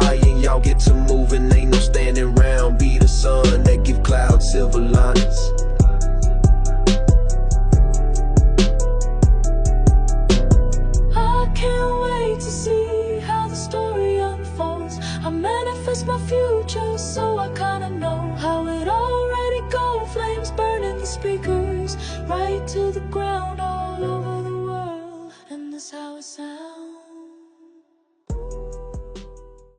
high and y'all get to moving. Ain't no standing round. Be the sun that give clouds silver linings. I can't wait to see how the story unfolds. I manifest my future, so I kinda know how it already goes. Flames burning the speakers right to the ground.